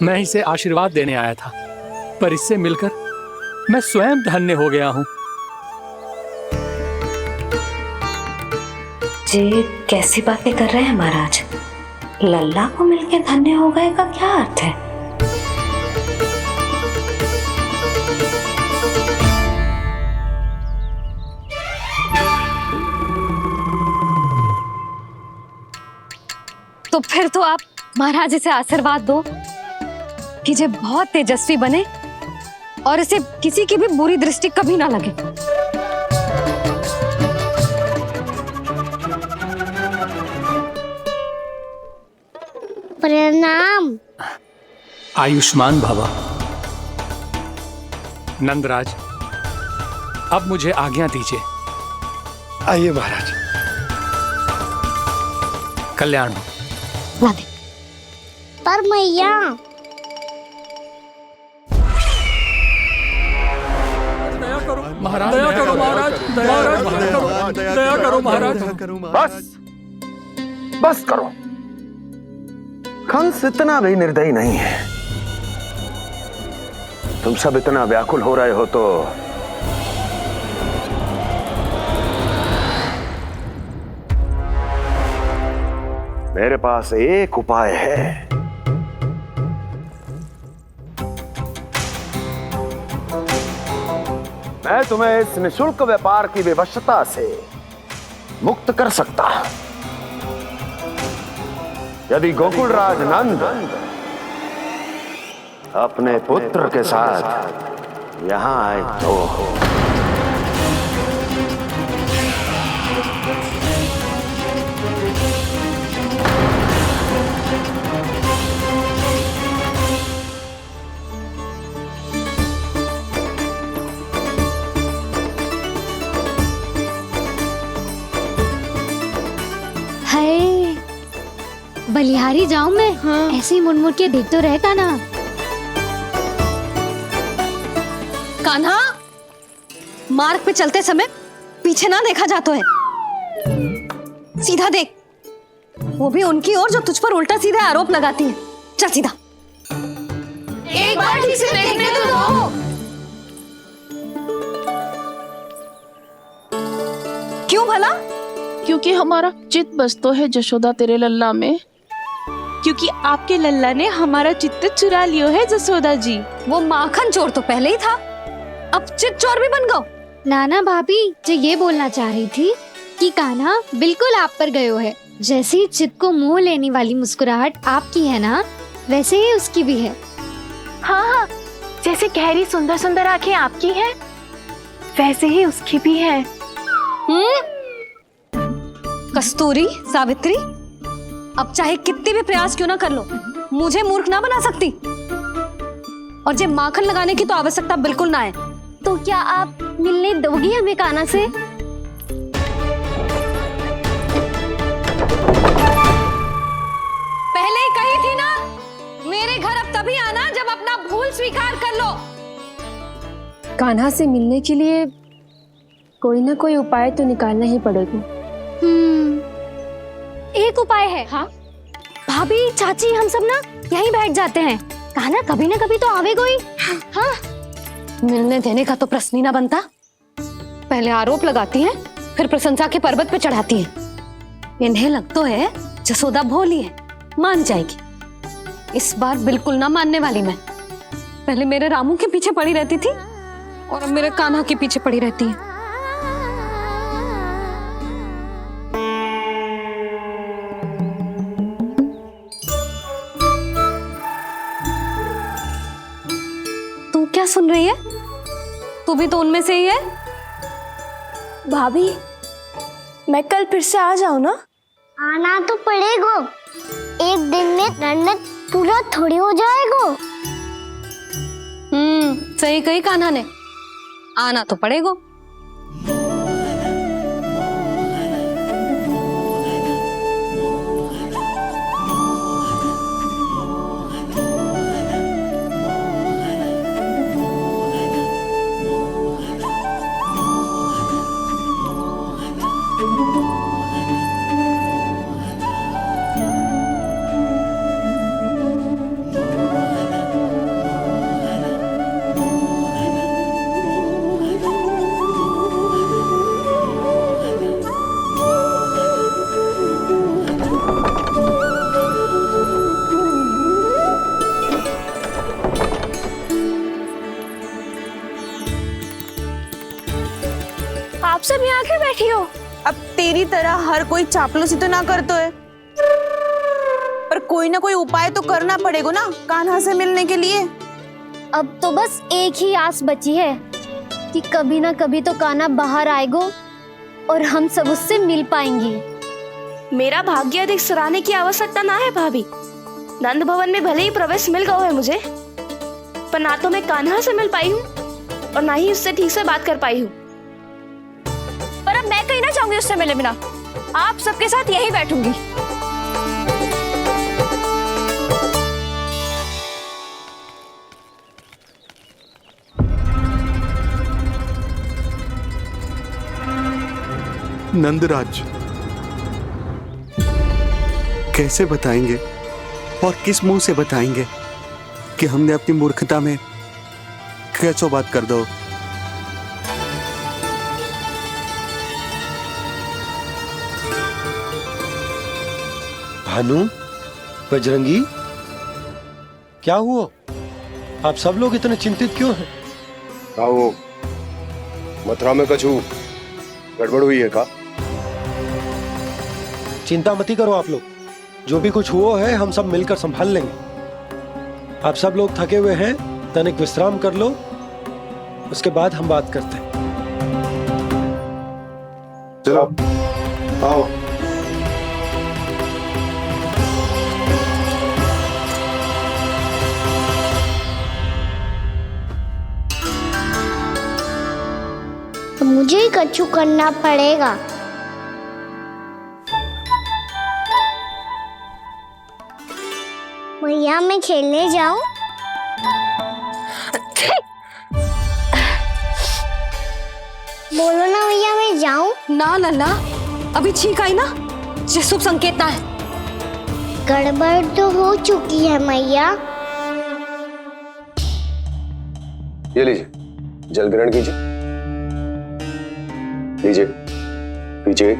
मैं इसे आशीर्वाद देने आया था, पर इससे मिलकर मैं स्वयं धन्य हो गया हूँ। जी कैसी बातें कर रहे हैं महाराज? लल्ला को मिलके धन्य हो गए का क्या अर्थ है? तो फिर तो आप महाराज से आशीर्वाद दो कि ये बहुत तेजस्वी बने और इसे किसी की भी बुरी दृष्टि कभी ना लगे। प्रणाम। आयुष्मान भव। नंदराज, अब मुझे आज्ञा दीजिए। आइए महाराज। कल्याण हो। राधे। पर मैया महाराज, दया करो महाराज, दया करो महाराज। बस करो। कंस इतना भी निर्दयी नहीं है। तुम सब इतना व्याकुल हो रहे हो तो मेरे पास एक उपाय है। मैं तुम्हें इस निःशुल्क व्यापार की विवशता से मुक्त कर सकता हूं। यदि गोकुलराज नंद अपने पुत्र के साथ यहां आए तो बलिहारी जाऊं मैं? हाँ। ऐसे ही मुड़ के देख तो रहे कान्हा। कान्हा, मार्ग पे चलते समय पीछे ना देखा जाता है, सीधा देख। वो भी उनकी ओर जो तुझ पर उल्टा सीधा आरोप लगाती है। चल सीधा। एक बार ठीक से देखने तो दो। क्यों भला? क्योंकि हमारा चित्त बसतो है जशोदा तेरे लल्ला में। क्योंकि आपके लल्ला ने हमारा चित्त चुरा लियो है जसोदा जी। वो माखन चोर तो पहले ही था, अब चित्त चोर भी बन गो। नाना भाभी जो ये बोलना चाह रही थी कि कान्हा बिल्कुल आप पर गयो है। जैसे ही चित्त को मोह लेने वाली मुस्कुराहट आपकी है ना, वैसे ही उसकी भी है। हाँ हाँ, जैसे गहरी सुंदर सुंदर आंखें आपकी हैं, वैसे ही उसकी भी है। कस्तूरी, सावित्री, अब चाहे कितने भी प्रयास क्यों ना कर लो, मुझे मूर्ख ना बना सकती। और जे माखन लगाने की तो आवश्यकता बिल्कुल ना है। तो क्या आप मिलने दोगी हमें कान्हा से? पहले ही कही थी ना, मेरे घर अब तभी आना जब अपना भूल स्वीकार कर लो। कान्हा से मिलने के लिए कोई ना कोई उपाय तो निकालना ही पड़ेगा। एक उपाय है। हाँ? भाभी, चाची, हम सब ना यहीं बैठ जाते हैं। कान्हा कभी ना कभी तो आवेगा ही। हाँ। मिलने देने का तो प्रश्न ही ना बनता। पहले आरोप लगाती हैं, फिर प्रशंसा के पर्वत पे चढ़ाती हैं। इन्हें लगता है जसोदा भोली है, मान जाएगी। इस बार बिल्कुल ना मानने वाली मैं। पहले मेरे रामू के पीछे पड़ी रहती थी और अब मेरे कान्हा के पीछे पड़ी रहती है। तू क्या सुन रही है? तू भी तो उनमें से ही है। भाभी, मैं कल फिर से आ जाऊं ना? आना तो पड़ेगा। एक दिन में रणनीत पूरा थोड़ी हो जाएगा। सही कही कान्हा ने, आना तो पड़ेगा। बैठी हो? अब तेरी तरह हर कोई चापलूसी तो ना करतो है, पर कोई ना कोई उपाय तो करना पड़ेगा ना कान्हा से मिलने के लिए। अब तो बस एक ही आस बची है कि कभी ना कभी तो कान्हा बाहर आएगो और हम सब उससे मिल पाएंगे। मेरा भाग्य अधिक सराहने की आवश्यकता ना है भाभी। नंद भवन में भले ही प्रवेश मिल गया है मुझे, पर ना तो मैं कान्हा से मिल पाई हूँ और ना ही उससे ठीक से बात कर पाई हूँ। पर अब मैं कहीं ना जाऊंगी उससे मिले बिना, आप सबके साथ यहीं बैठूंगी। नंदराज, कैसे बताएंगे और किस मुंह से बताएंगे कि हमने अपनी मूर्खता में कैसो बात कर दो। भानु, बजरंगी, क्या हुआ? आप सब लोग इतने चिंतित क्यों हैं? आओ, मथुरा में कछु गड़बड़ हुई है का? चिंता मत करो आप लोग, जो भी कुछ हुआ है हम सब मिलकर संभाल लेंगे। आप सब लोग थके हुए हैं, तनिक विश्राम कर लो, उसके बाद हम बात करते हैं। चलो आओ। मुझे ही कछु करना पड़ेगा। मैया मैं खेलने जाऊं? बोलो ना मैया मैं जाऊं? ना लल्ला, अभी छींक आई ना, ये शुभ संकेत ना है। गड़बड़ तो हो चुकी है मैया। ये लीजिए, जल ग्रहण कीजिए। लीजिए, पीछे।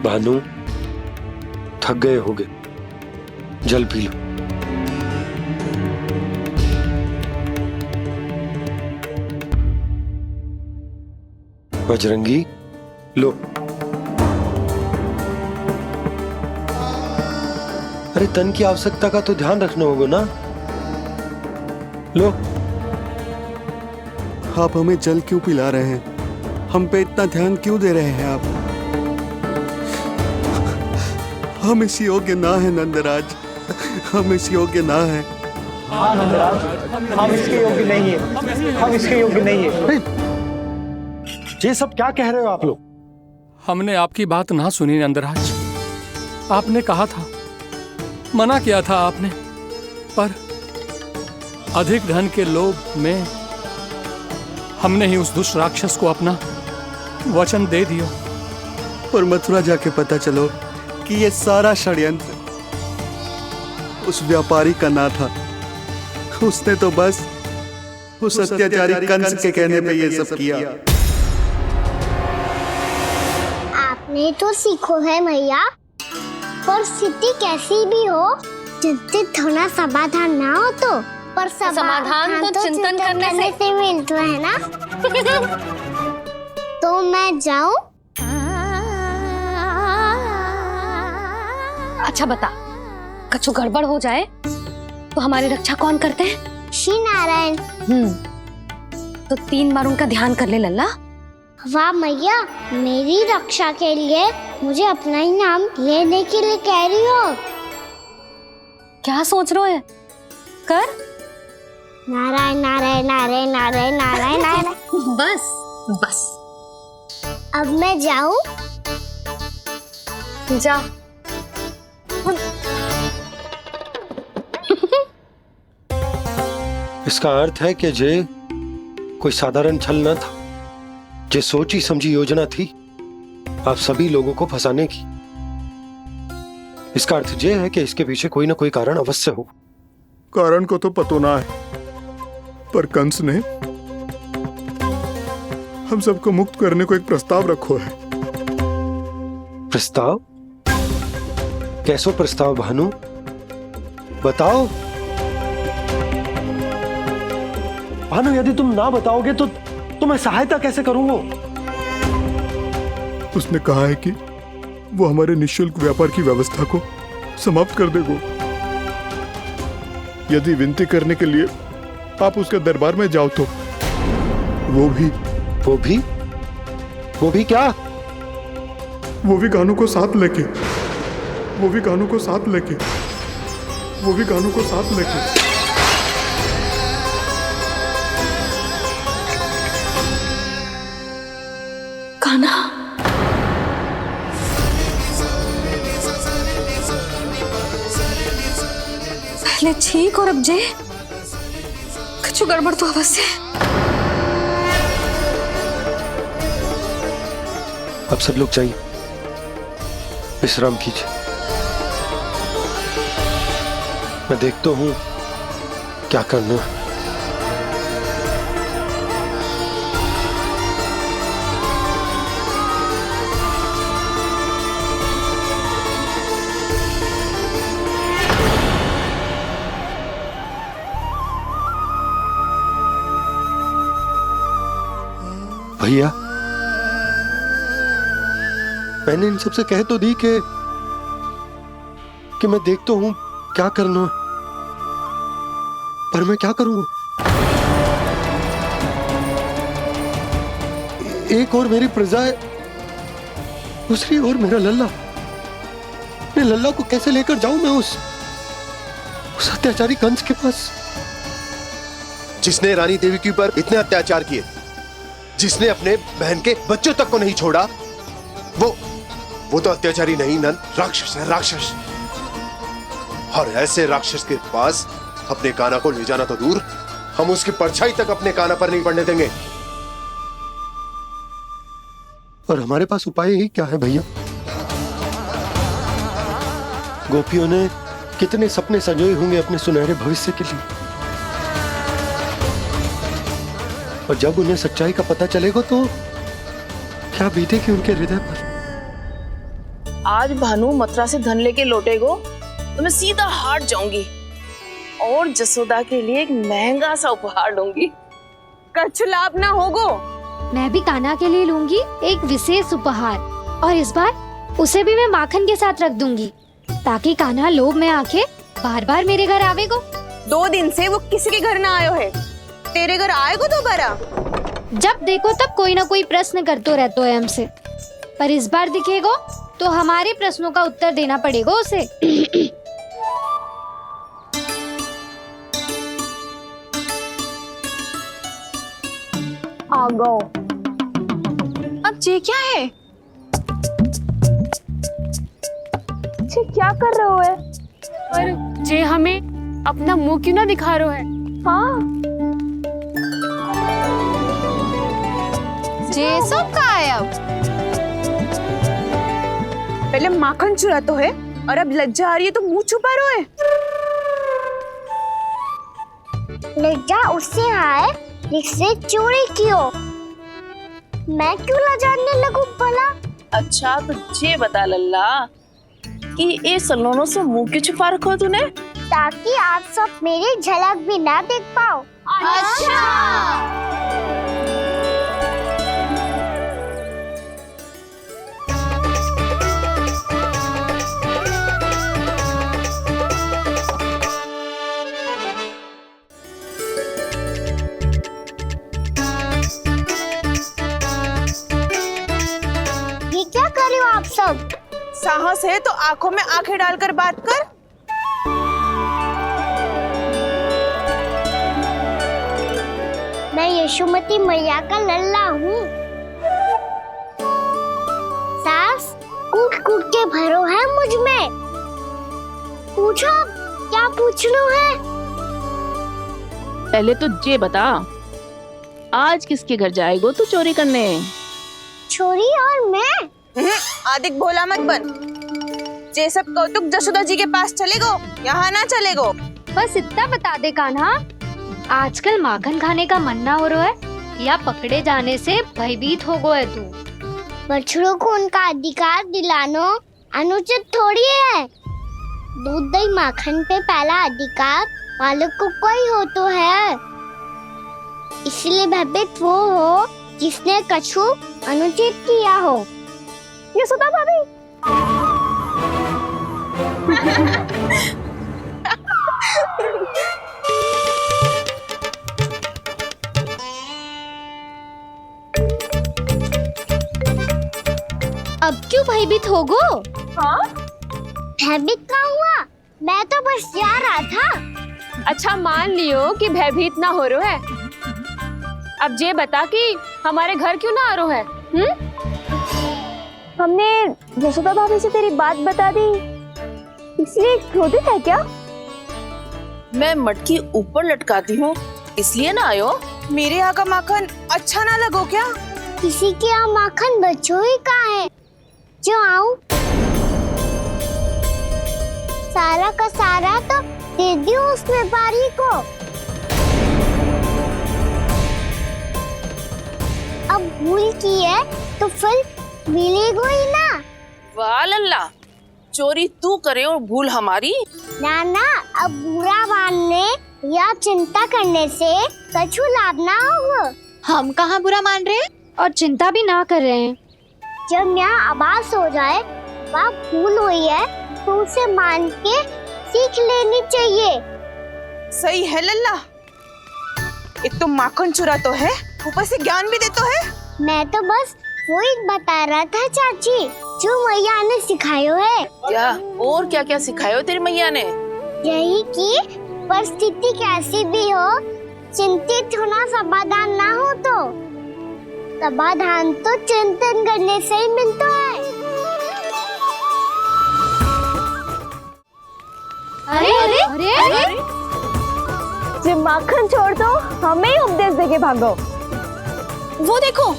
भानु, थक गए होगे, जल पी लो। बजरंगी, लो। अरे तन की आवश्यकता का तो ध्यान रखना होगा ना, लो। आप हमें जल क्यों पिला रहे हैं? हम पे इतना ध्यान क्यों दे रहे हैं आप? हम इस योग्य ना है नंदराज, हम इस योग्य ना है। हाँ नंदराज, हम इसके योग्य नहीं है, हम इसके योग्य नहीं है। ये सब क्या कह रहे हो आप लोग? हमने आपकी बात ना सुनी नंदराज। आपने कहा था, मना किया था आपने, पर अधिक धन के लोभ में हमने ही उस दुष्ट राक्षस को अपना वचन दे दिया। पर मथुरा जाके पता चलो कि ये सारा षड्यंत्र उस व्यापारी का ना था। उसने तो बस उस अत्याचारी कंस के कहने पे ये सब किया। आपने तो सीखो है मैया, पर स्थिति कैसी भी हो, चिंतित होना समाधान ना हो तो, पर समाधान तो चिंतन करने से मिलता है ना। तो मैं जाऊं? अच्छा बता, कछु गड़बड़ हो जाए तो हमारी रक्षा कौन करते हैं? श्री नारायण। तो 3 बार उनका ध्यान कर ले लल्ला। वाह मैया, मेरी रक्षा के लिए मुझे अपना ही नाम लेने के लिए कह रही हो? क्या सोच रहे हो? कर। नारायण नारायण नारायण नारायण नारायण नारायण। बस बस। अब मैं जाऊं? जा। इसका अर्थ है कि जे कोई साधारण छल न था, जे सोची समझी योजना थी आप सभी लोगों को फंसाने की। इसका अर्थ ये है कि इसके पीछे कोई ना कोई कारण अवश्य हो। कारण को तो पतो ना है, पर कंस ने हम सबको मुक्त करने को एक प्रस्ताव रखो है। प्रस्ताव? कैसो प्रस्ताव भानु, बताओ। भानु, यदि तुम ना बताओगे तो मैं सहायता कैसे करूंगा? उसने कहा है कि वो हमारे निःशुल्क व्यापार की व्यवस्था को समाप्त कर देगा। यदि विनती करने के लिए आप उसके दरबार में जाओ तो वो भी क्या? वो भी गानों को साथ लेके कान्हा, पहले ठीक और अब जे कुछ गड़बड़ तो अवश्य है। अब सब लोग जाइए, विश्राम कीजिए। मैं देखता हूं क्या करना है। भैया, मैंने इन सबसे कह तो दी कि मैं देखता हूं क्या करना, पर मैं क्या करूंगा? एक और मेरी प्रजा है, दूसरी ओर मेरा लल्ला। मैं लल्ला को कैसे लेकर जाऊं मैं उस अत्याचारी कंस के पास, जिसने रानी देवी के ऊपर इतने अत्याचार किए, जिसने अपने बहन के बच्चों तक को नहीं छोड़ा, वो तो अत्याचारी नहीं नंद, राक्षस है, राक्षस। और ऐसे राक्षस के पास अपने कान्हा को ले जाना तो दूर, हम उसकी परछाई तक अपने कान्हा पर नहीं पड़ने देंगे। और हमारे पास उपाय ही क्या है भैया? गोपियों ने कितने सपने संजोए होंगे अपने सुनहरे भविष्य के लिए, और जब उन्हें सच्चाई का पता चलेगा तो क्या बीतेगी उनके हृदय पर। आज भानु मथुरा से धन लेके लौटेगो तो मैं सीधा हाट जाऊंगी और जसोदा के लिए एक महंगा सा उपहार लूंगी। कछु लाभ ना होगो। मैं भी कान्हा के लिए लूंगी एक विशेष उपहार, और इस बार उसे भी मैं माखन के साथ रख दूंगी, ताकि कान्हा लोभ में आके बार बार मेरे घर आवेगो। 2 दिन से वो किसी के घर ना आयो है, तेरे घर आएगो दोबारा? जब देखो तब कोई ना कोई प्रश्न करते रहते है हमसे, पर इस बार दिखेगो तो हमारे प्रश्नों का उत्तर देना पड़ेगा उसे। आ गो। अब ये क्या है? ये क्या कर रहे हो है? पर जे हमें अपना मुंह क्यों ना दिखा रहे है? हाँ, जे सब का है अब? पहले माखन चुरा तो है और अब लज्जा आ रही है तो मुंह छुपा रहे है। लज्जा उससे है जिससे चोरी की हो, मैं क्यों लजाने लगूं भला? अच्छा तो ये बता लल्ला कि ये सलोनों से मुंह क्यों छुपा रखो तूने? ताकि आप सब मेरी झलक भी ना देख पाओ। अच्छा। ये क्या कर रहे हो आप सब? साहस है तो आंखों में आंखें डालकर बात कर। मैं यशोमती मैया का लल्ला हूँ। सास कूट कूट के भरो है मुझ में। पूछो क्या पूछना है? पहले तो ये बता, आज किसके घर जाएगो तू चोरी करने? छोरी और मैं? आदिक भोला मत बन। ये सब कौतुक जशोदा जी के पास चलेगो, यहाँ ना चलेगो। बस इतना बता दे कान्हा, आजकल माखन खाने का मन ना हो रहा है या पकड़े जाने से भयभीत हो गए तू? बछड़ों को उनका अधिकार दिलाना अनुचित थोड़ी है। दूध दही माखन पे पहला अधिकार मालिक को कोई हो तो है। इसलिए भयभीत वो हो जिसने कछु अनुचित किया हो। यशोदा भाभी। अब क्यों भयभीत हो गो? हाँ? भयभीत क्या हुआ? मैं तो बस जा रहा था। अच्छा मान लियो कि भयभीत ना हो रो है। अब ये बता कि हमारे घर क्यों ना आ रो है? हमने यशोदा भाभी से तेरी बात बता दी, इसलिए क्रोधित है क्या? मैं मटकी ऊपर लटकाती हूँ इसलिए ना आयो। मेरे यहाँ का माखन अच्छा ना लगो क्या? किसी के यहाँ माखन बच्चों ही कहाँ है जो आऊं? सारा का सारा तो दे दियो उस व्यापारी को। अब भूल की है तो फिर मिलेगो ही ना। वाह लल्ला, चोरी तू करे और भूल हमारी। नाना, अब बुरा मानने या चिंता करने से कछु लाभ ना होगा। हम कहाँ बुरा मान रहे हैं और चिंता भी ना कर रहे हैं। जब यहाँ आवाज हो जाए वहाँ भूल हुई है तो उसे मान के सीख लेनी चाहिए। सही है लल्ला, एक तो माखन चुरा तो है, ऊपर से ज्ञान भी दे तो है। मैं तो बस वही बता रहा था चाची जो मैया ने सिखायो है। क्या और क्या क्या सिखायो तेरी मैया ने? यही कि परिस्थिति कैसी भी हो चिंतित होना समाधान ना हो तो समाधान तो चिंतन करने से ही मिलता है। अरे अरे अरे, अरे? जे माखन छोड़ दो, हमें ही उपदेश देके भागो। वो देखो,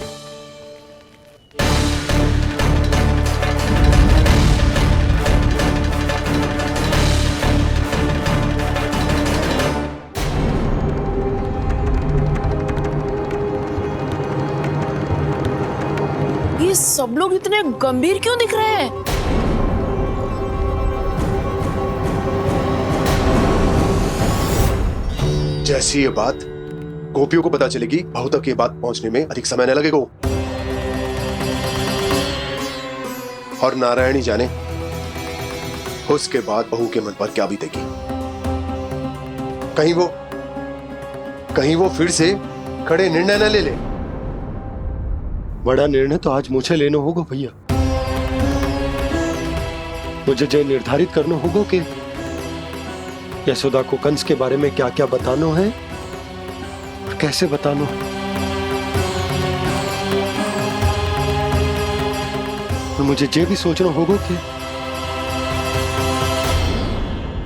ये सब लोग इतने गंभीर क्यों दिख रहे हैं? जैसी ये बात गोपियों को पता चलेगी, बहू तक ये बात पहुंचने में अधिक समय न लगेगा। और नारायणी जाने उसके बाद बहू के मन पर क्या बीतेगी। कहीं वो फिर से खड़े निर्णय न ले ले। बड़ा निर्णय तो आज मुझे लेना होगा भैया। मुझे जो निर्धारित करना होगा कि यशोदा को कंस के बारे में क्या क्या बताना है और कैसे बताना है। और मुझे ये भी सोचना होगा कि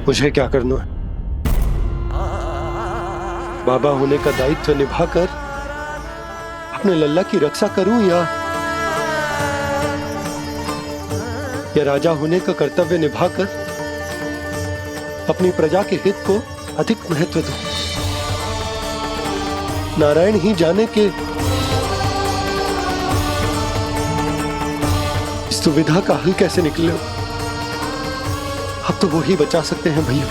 मुझे क्या करना है। बाबा होने का दायित्व निभाकर अपने लल्ला की रक्षा करूं या राजा होने का कर्तव्य निभाकर अपनी प्रजा के हित को अधिक महत्व दूं। नारायण ही जाने के इस दुविधा का हल कैसे निकले। अब तो वो ही बचा सकते हैं भैया।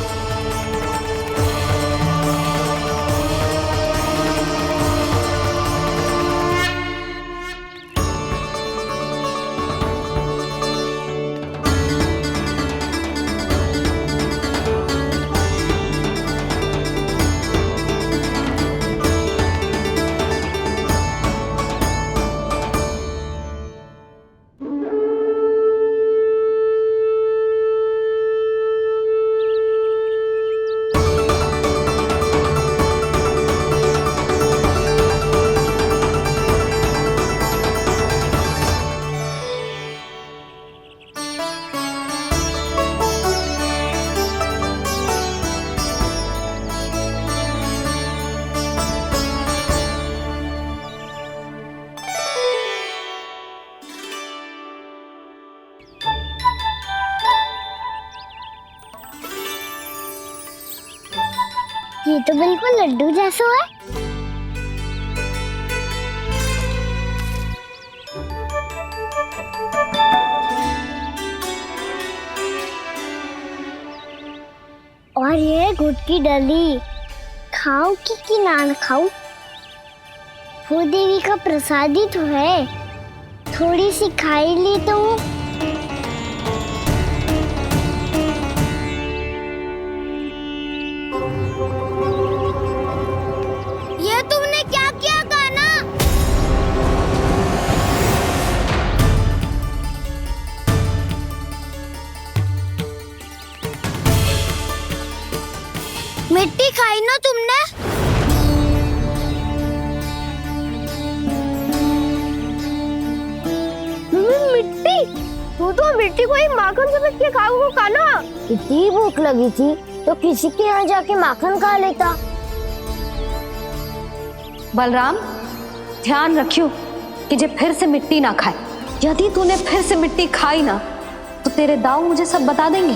ये तो बिल्कुल लड्डू जैसा है। और ये गुड़ की डली खाऊं कि ना खाऊं? वो देवी का प्रसाद ही तो है, थोड़ी सी खाई ली तो। ये तुमने क्या किया कान्हा? मिट्टी खाई ना तुमने? मिट्टी? तू तो मिट्टी को ही माखन से पीट के खाओगे कान्हा। इतनी भूख लगी थी तो किसी के यहाँ जाके माखन खा लेता। बलराम, ध्यान रखियो कि जे फिर से मिट्टी ना खाए। यदि तूने फिर से मिट्टी खाई ना तो तेरे दाऊ मुझे सब बता देंगे।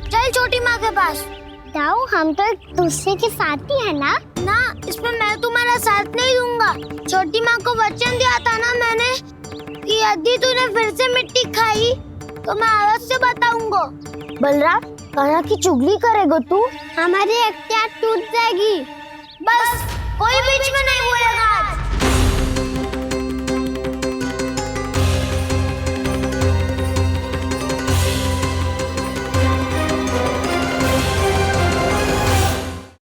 चल छोटी माँ के पास। दाऊ, हम तो एक दूसरे के साथी है ना? ना, इसमें मैं तुम्हारा साथ नहीं दूंगा। छोटी माँ को वचन दिया था ना मैंने कि यदि तूने फिर से मिट्टी खाई तो मैं आवाज से बताऊंगा। बलराम, कान्हा की चुगली करेगा तू? हमारी अख्तियार टूट जाएगी। बस कोई बीच में नहीं बोले।